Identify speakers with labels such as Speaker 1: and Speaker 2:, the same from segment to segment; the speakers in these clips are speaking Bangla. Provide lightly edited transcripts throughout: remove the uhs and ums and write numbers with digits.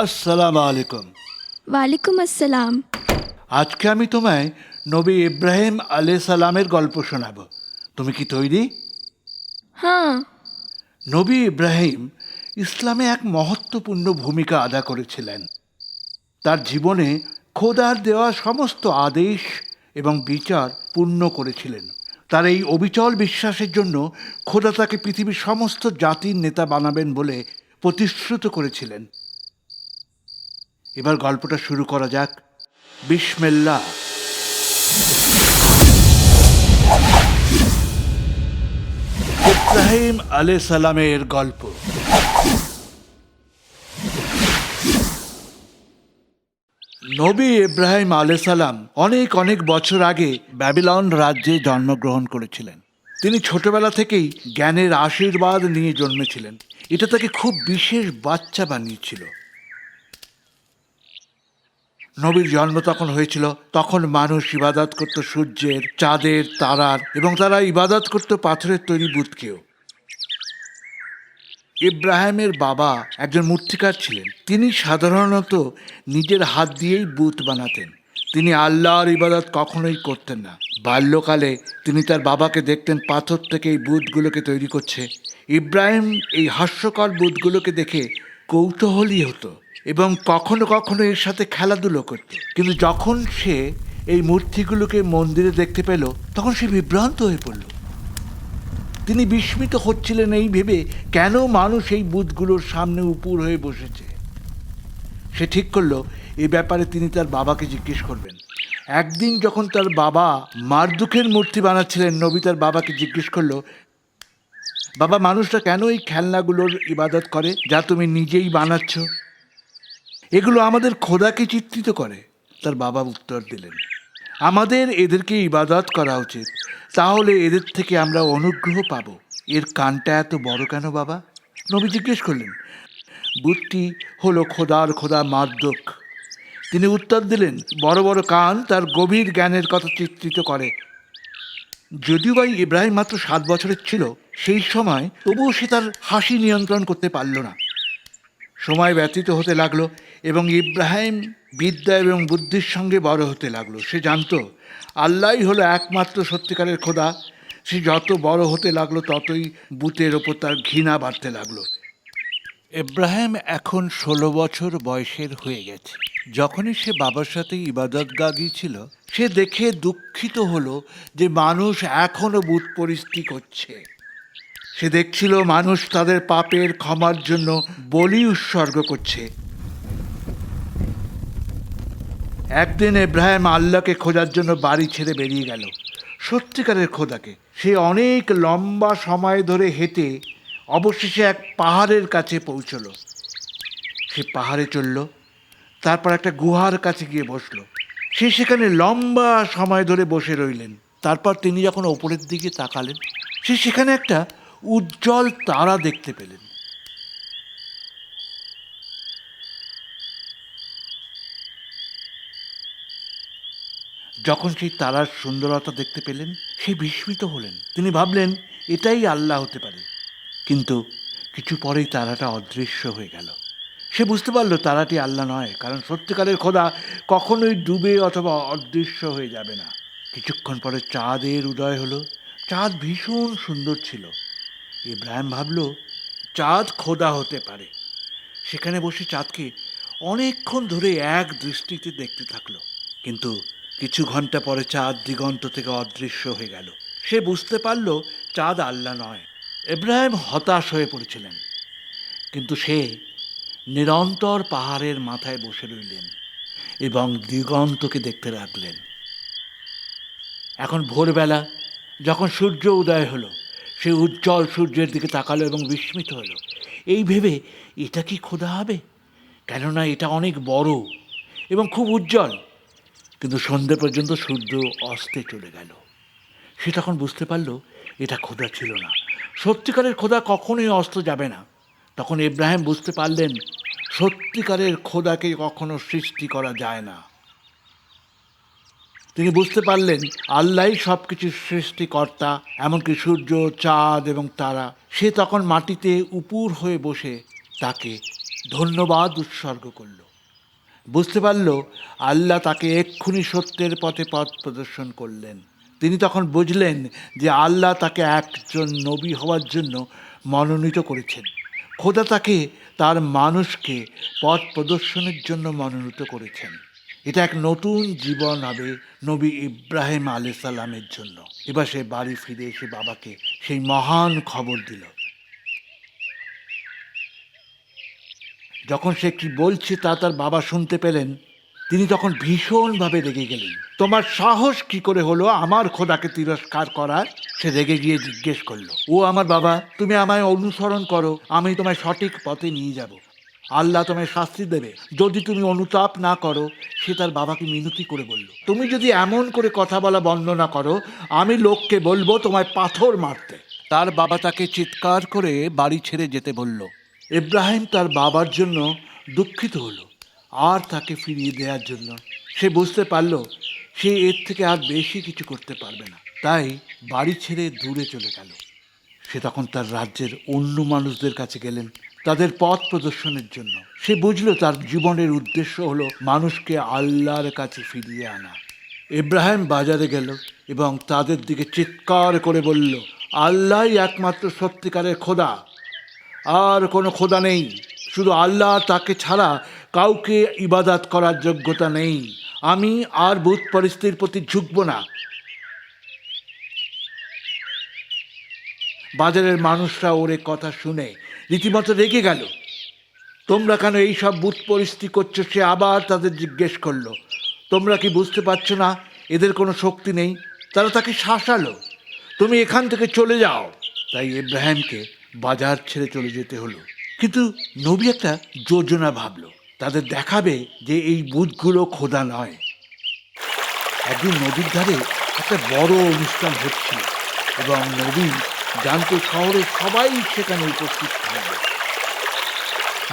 Speaker 1: আসসালামু আলাইকুম।
Speaker 2: ওয়ালাইকুম আসসালাম।
Speaker 1: আজকে আমি তোমায় নবী ইব্রাহিম আলাইহিস সালামের গল্প শোনাব। তুমি কি তৈরি?
Speaker 2: হ্যাঁ।
Speaker 1: নবী ইব্রাহিম ইসলামে এক মহত্বপূর্ণ ভূমিকা আদা করেছিলেন। তার জীবনে খোদার দেওয়া সমস্ত আদেশ এবং বিচার পূর্ণ করেছিলেন। তার এই অবিচল বিশ্বাসের জন্য খোদা তাকে পৃথিবীর সমস্ত জাতির নেতা বানাবেন বলে প্রতিশ্রুত করেছিলেন। এবার গল্পটা শুরু করা যাক। বিসমিল্লাহ। ইব্রাহিম আলাইহিস সালামের গল্প। নবী ইব্রাহিম আলাইহিস সালাম অনেক অনেক বছর আগে ব্যাবিলন রাজ্যে জন্মগ্রহণ করেছিলেন। তিনি ছোটবেলা থেকেই জ্ঞানের আশীর্বাদ নিয়ে জন্মেছিলেন। এটা তাকে খুব বিশেষ বাচ্চা বানিয়েছিল। নবীর জন্ম তখন হয়েছিল, তখন মানুষ ইবাদত করত সূর্যের, চাঁদের, তারার, এবং তারা ইবাদত করত পাথরের তৈরি বুতকেও। ইব্রাহিমের বাবা একজন মূর্তিকার ছিলেন। তিনি সাধারণত নিজের হাত দিয়েই বুত বানাতেন। তিনি আল্লাহর ইবাদত কখনোই করতেন না। বাল্যকালে তিনি তার বাবাকে দেখতেন পাথর থেকে এই বুতগুলোকে তৈরি করছে। ইব্রাহিম এই হাস্যকর বুতগুলোকে দেখে কৌতূহলী হতো এবং কখনো কখনো এর সাথে খেলাধুলো করত। কিন্তু যখন সে এই মূর্তিগুলোকে মন্দিরে দেখতে পেল, তখন সে বিভ্রান্ত হয়ে পড়ল। তিনি বিস্মিত হচ্ছিলেন এই ভেবে কেন মানুষ এই বুতগুলোর সামনে উপুর হয়ে বসেছে। সে ঠিক করলো এই ব্যাপারে তিনি তার বাবাকে জিজ্ঞেস করবেন। একদিন যখন তার বাবা মারদুকের মূর্তি বানাচ্ছিলেন, নবী তার বাবাকে জিজ্ঞেস করলো, বাবা, মানুষরা কেন এই খেলনাগুলোর ইবাদত করে যা তুমি নিজেই বানাচ্ছ? এগুলো আমাদের খোদাকে চিত্রিত করে। তার বাবা উত্তর দিলেন, আমাদের এদেরকে ইবাদত করা উচিত, তাহলে এদের থেকে আমরা অনুগ্রহ পাবো। এর কানটা এত বড় কেন বাবা? নবী জিজ্ঞেস করলেন। বুতটি হলো খোদা মারদুক। তিনি উত্তর দিলেন, বড় বড় কান তার গভীর জ্ঞানের কথা চিত্রিত করে। যদিও বা ইব্রাহিম মাত্র 7 বছরের ছিল সেই সময়, তবুও সে তার হাসি নিয়ন্ত্রণ করতে পারল না। সময় ব্যতীত হতে লাগলো এবং ইব্রাহিম বিদ্যা এবং বুদ্ধির সঙ্গে বড় হতে লাগলো। সে জানতো আল্লাহই হলো একমাত্র সত্যিকারের খোদা। সে যত বড় হতে লাগলো ততই বুতের ওপর তার ঘৃণা বাড়তে লাগলো। ইব্রাহিম এখন 16 বছর বয়সের হয়ে গেছে। যখনই সে বাবার সাথে ইবাদতগাহ গিয়েছিল, সে দেখে দুঃখিত হলো যে মানুষ এখনো বুত পরিস্থিতি করছে। সে দেখছিল মানুষ তাদের পাপের ক্ষমার জন্য বলি উৎসর্গ করছে। একদিন ইব্রাহিম আল্লাহকে খোঁজার জন্য বাড়ি ছেড়ে বেরিয়ে গেল, সত্যিকারের খোদাকে। সে অনেক লম্বা সময় ধরে হেঁটে অবশেষে এক পাহাড়ের কাছে পৌঁছলো। সে পাহাড়ে চলল, তারপর একটা গুহার কাছে গিয়ে বসলো। সে সেখানে লম্বা সময় ধরে বসে রইলেন। তারপর তিনি যখন ওপরের দিকে তাকালেন, সে সেখানে একটা উজ্জ্বল তারা দেখতে পেলেন। যখন সেই তারার সুন্দরতা দেখতে পেলেন, সে বিস্মিত হলেন। তিনি ভাবলেন এটাই আল্লাহ হতে পারে। কিন্তু কিছু পরেই তারাটা অদৃশ্য হয়ে গেল। সে বুঝতে পারল তারাটি আল্লাহ নয়, কারণ সত্যিকারের খোদা কখনোই ডুবে অথবা অদৃশ্য হয়ে যাবে না। কিছুক্ষণ পরে চাঁদের উদয় হলো। চাঁদ ভীষণ সুন্দর ছিল। ইব্রাহিম ভাবল চাঁদ খোদা হতে পারে। সেখানে বসে চাঁদকে অনেকক্ষণ ধরে এক দৃষ্টিতে দেখতে থাকলো। কিন্তু কিছু ঘন্টা পরে চাঁদ দিগন্ত থেকে অদৃশ্য হয়ে গেল। সে বুঝতে পারল চাঁদ আল্লাহ নয়। ইব্রাহিম হতাশ হয়ে পড়েছিলেন, কিন্তু সে নিরন্তর পাহাড়ের মাথায় বসে রইলেন এবং দিগন্তকে দেখতে লাগলেন। এখন ভোরবেলা যখন সূর্য উদয় হলো, সে উজ্জ্বল সূর্যের দিকে তাকালো এবং বিস্মিত হলো এই ভেবে, এটা কি খোদা হবে? কেননা এটা অনেক বড় এবং খুব উজ্জ্বল। কিন্তু সন্ধ্যে পর্যন্ত সূর্য অস্তে চলে গেল। সে তখন বুঝতে পারল এটা খোদা ছিল না। সত্যিকারের খোদা কখনোই অস্ত যাবে না। তখন ইব্রাহিম বুঝতে পারলেন সত্যিকারের খোদাকে কখনো সৃষ্টি করা যায় না। তিনি বুঝতে পারলেন আল্লাহই সব কিছুর সৃষ্টিকর্তা, এমনকি সূর্য, চাঁদ এবং তারা। সে তখন মাটিতে উপুর হয়ে বসে তাকে ধন্যবাদ উৎসর্গ করল। বুঝতে পারল আল্লাহ তাকে এক্ষুনি সত্যের পথে পথ প্রদর্শন করলেন। তিনি তখন বুঝলেন যে আল্লাহ তাকে একজন নবী হওয়ার জন্য মনোনীত করেছেন। খোদা তাকে তার মানুষকে পথ প্রদর্শনের জন্য মনোনীত করেছেন। এটা এক নতুন জীবন হবে নবী ইব্রাহিম আলাইহিস সালামের জন্য। এবার সে বাড়ি ফিরে এসে বাবাকে সেই মহান খবর দিল। যখন সে কি বলছে তা তার বাবা শুনতে পেলেন, তিনি তখন ভীষণভাবে রেগে গেলেন। তোমার সাহস কি করে হলো আমার খোদাকে তিরস্কার করার? সে রেগে গিয়ে জিজ্ঞেস করলো, ও আমার বাবা, তুমি আমায় অনুসরণ করো, আমি তোমায় সঠিক পথে নিয়ে যাব। আল্লাহ তোমায় শাস্তি দেবে যদি তুমি অনুতাপ না করো। সে তার বাবাকে মিনতি করে বলল, তুমি যদি এমন করে কথা বলা বন্ধ না করো, আমি লোককে বলবো তোমায় পাথর মারতে। তার বাবা তাকে চিৎকার করে বাড়ি ছেড়ে যেতে বলল। ইব্রাহিম তার বাবার জন্য দুঃখিত হলো আর তাকে ফিরিয়ে দেওয়ার জন্য। সে বুঝতে পারল সে এর থেকে আর বেশি কিছু করতে পারবে না, তাই বাড়ি ছেড়ে দূরে চলে গেল। সে তখন তার রাজ্যের অন্য মানুষদের কাছে গেলেন তাদের পথ প্রদর্শনের জন্য। সে বুঝল তার জীবনের উদ্দেশ্য হলো মানুষকে আল্লাহর কাছে ফিরিয়ে আনা। ইব্রাহিম বাজারে গেল এবং তাদের দিকে চিৎকার করে বলল, আল্লাহই একমাত্র সত্যিকারের খোদা, আর কোনো খোদা নেই। শুধু আল্লাহ, তাকে ছাড়া কাউকে ইবাদত করার যোগ্যতা নেই। আমি আর বুত পরিস্থিতির প্রতি ঝুঁকব না। বাজারের মানুষরা ওর কথা শুনে রীতিমতো রেগে গেল। তোমরা কেন এই সব বুত পরিস্থিতি করছো? সে আবার তাদের জিজ্ঞেস করলো, তোমরা কি বুঝতে পারছো না এদের কোনো শক্তি নেই? তারা তাকে শাসালো, তুমি এখান থেকে চলে যাও। তাই ইব্রাহিমকে বাজার ছেড়ে চলে যেতে হলো। কিন্তু নবী একটা যোজনা ভাবলো, তাদের দেখাবে যে এই বুতগুলো খোদা নয়। একদিন নদীর ধারে একটা বড় অনুষ্ঠান হচ্ছিল এবং নবী জানতে শহরের সবাই সেখানে উপস্থিত থাকবে।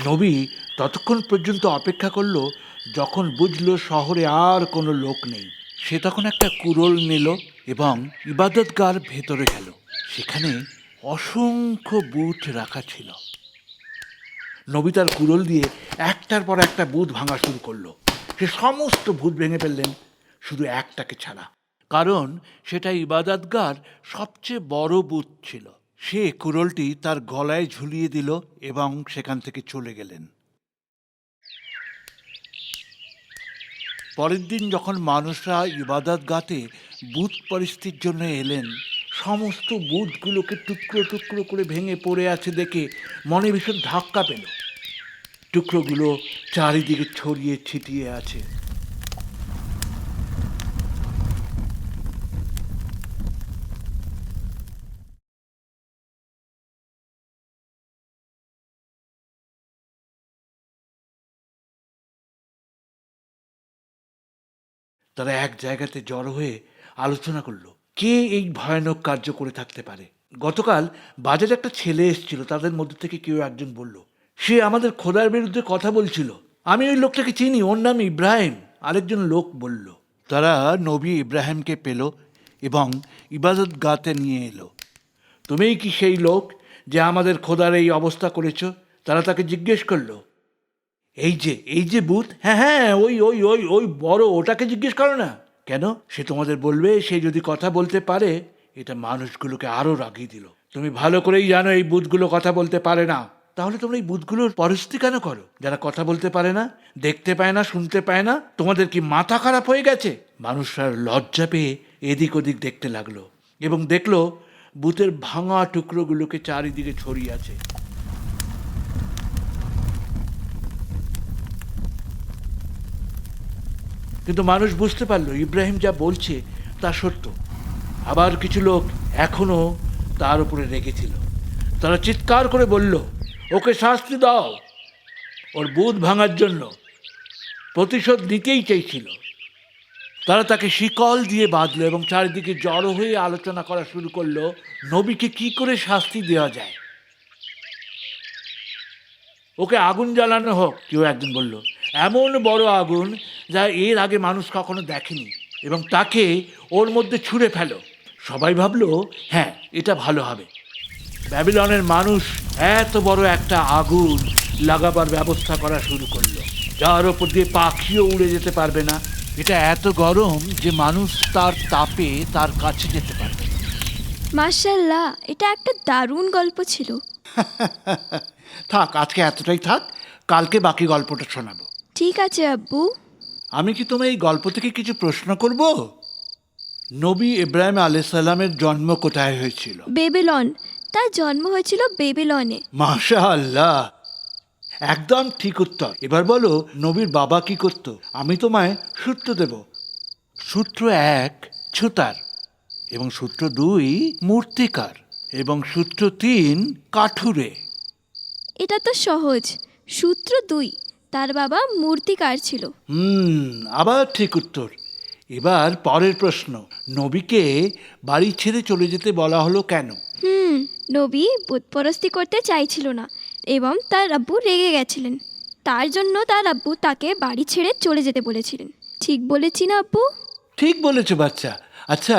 Speaker 1: নবী ততক্ষণ পর্যন্ত অপেক্ষা করলো যখন বুঝলো শহরে আর কোনো লোক নেই। সে তখন একটা কুড়োল নিল এবং ইবাদতগার ভেতরে গেল। সেখানে অসংখ্য বুট রাখা ছিল। নবী তার কুড়োল দিয়ে একটার পর একটা বুট ভাঙা শুরু করলো। সে সমস্ত ভূত ভেঙে ফেললেন, শুধু একটাকে ছাড়া, কারণ সেটা ইবাদতগার সবচেয়ে বড় বুত ছিল। সে কুড়োলটি তার গলায় ঝুলিয়ে দিল এবং সেখান থেকে চলে গেলেন। পরের দিন যখন মানুষরা ইবাদতগাতে বুত পরিস্থিতির জন্য এলেন, সমস্ত বুতগুলোকে টুকরো টুকরো করে ভেঙে পড়ে আছে দেখে মনে ভীষণ ধাক্কা পেল। টুকরোগুলো চারিদিকে ছড়িয়ে ছিটিয়ে আছে। তারা এক জায়গাতে জড়ো হয়ে আলোচনা করলো কে এই ভয়ানক কার্য করে থাকতে পারে। গতকাল বাজারে একটা ছেলে এসেছিল, তাদের মধ্যে থেকে কেউ একজন বলল, সে আমাদের খোদার বিরুদ্ধে কথা বলছিল, আমি ওই লোকটাকে চিনি, ওর নাম ইব্রাহিম। আরেকজন লোক বলল। তারা নবী ইব্রাহিমকে পেল এবং ইবাদত গাতে নিয়ে এলো। তুমিই কি সেই লোক যে আমাদের খোদার এই অবস্থা করেছ? তারা তাকে জিজ্ঞেস করলো। এই যে বুথ, হ্যাঁ হ্যাঁ, ওই ওই ওই ওই বড়, ওটাকে জিজ্ঞেস করো না। কেন? সে তোমাদের বলবে সে যদি কথা বলতে পারে। এটা মানুষগুলোকে আরো রাগিয়ে দিল। তুমি ভালো করেই জানো এই বুথগুলো কথা বলতে পারে না, তাহলে তোমরা এই বুথগুলোর পরিস্থিতি কেন করো? যারা কথা বলতে পারে না, দেখতে পায় না, শুনতে পায় না, তোমাদের কি মাথা খারাপ হয়ে গেছে? মানুষরা লজ্জা পেয়ে এদিক ওদিক দেখতে লাগলো এবং দেখলো বুথের ভাঙা টুকরোগুলোকে চারিদিকে ছড়িয়ে আছে। কিন্তু মানুষ বুঝতে পারলো ইব্রাহিম যা বলছে তা সত্য। আবার কিছু লোক এখনো তার উপরে রেগেছিল। তারা চিৎকার করে বলল, ওকে শাস্তি দাও। ওর বুধ ভাঙার জন্য প্রতিশোধ নিতেই চাইছিল। তারা তাকে শিকল দিয়ে বাঁধলো এবং চারিদিকে জড়ো হয়ে আলোচনা করা শুরু করলো নবীকে কি করে শাস্তি দেওয়া যায়। ওকে আগুন জ্বালানো হোক, কেউ একজন বলল, এমন বড় আগুন যা এর আগে মানুষ কখনো দেখেনি, এবং তাকে ওর মধ্যে ছুঁড়ে ফেলো। সবাই ভাবলো হ্যাঁ, এটা ভালো হবে। ব্যাবিলনের মানুষ এত বড় একটা আগুন লাগাবার ব্যবস্থা করা শুরু করলো, যার ওপর দিয়ে পাখিও উড়ে যেতে পারবে না। এটা এত গরম যে মানুষ তার তাপে তার কাছে যেতে পারবে না।
Speaker 2: মাশাল্লাহ, এটা একটা দারুণ গল্প ছিল।
Speaker 1: থাক, আজকে এতটাই থাক, কালকে বাকি গল্পটা শোনাবো।
Speaker 2: ঠিক আছে আব্বু।
Speaker 1: আমি কি তোমায় এই গল্প থেকে কিছু প্রশ্ন করব? নবী ইব্রাহিম আলাইহিস সালামের জন্ম কোথায় হয়েছিল?
Speaker 2: বেবিলন। তার জন্ম হয়েছিল বেবিলনে।
Speaker 1: মাশাআল্লাহ, একদম ঠিক উত্তর। এবার বলো, নবীর বাবা কি করত? আমি তোমায় সূত্র দেব। সূত্র 1 ছুতার, এবং সূত্র 2 মূর্তিকার, এবং সূত্র 3 কাঠুরে।
Speaker 2: এটা তো সহজ। সূত্র 2, তার বাবা মূর্তিকার ছিল।
Speaker 1: আবার ঠিক উত্তর। এবার পরের প্রশ্ন, নবীকে বাড়ি ছেড়ে চলে যেতে বলা হলো কেন?
Speaker 2: নবী বুতপরস্তি করতে চাইছিল না এবং তার আব্বু রেগে গেছিলেন। তার জন্য তার আব্বু তাকে বাড়ি ছেড়ে চলে যেতে বলেছিলেন। ঠিক বলেছি না আব্বু?
Speaker 1: ঠিক বলেছো বাচ্চা। আচ্ছা,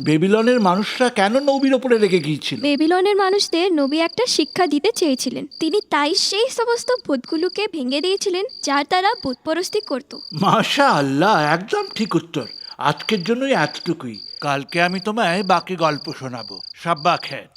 Speaker 1: বেবিলনের মানুষরা কেন নবীর ওপরে রেগে গিয়েছিল?
Speaker 2: বেবিলনের মানুষদের নবী একটা শিক্ষা দিতে চেয়েছিলেন। তিনি তাই সেই সমস্ত ভূতগুলোকে ভেঙে দিয়েছিলেন যার তারা বুতপরস্তি করত।
Speaker 1: মাশাআল্লাহ, একদম ঠিক উত্তর। আজকের জন্যই এতটুকুই, কালকে আমি তোমায় বাকি গল্প শোনাবো। সাব্বা খেত।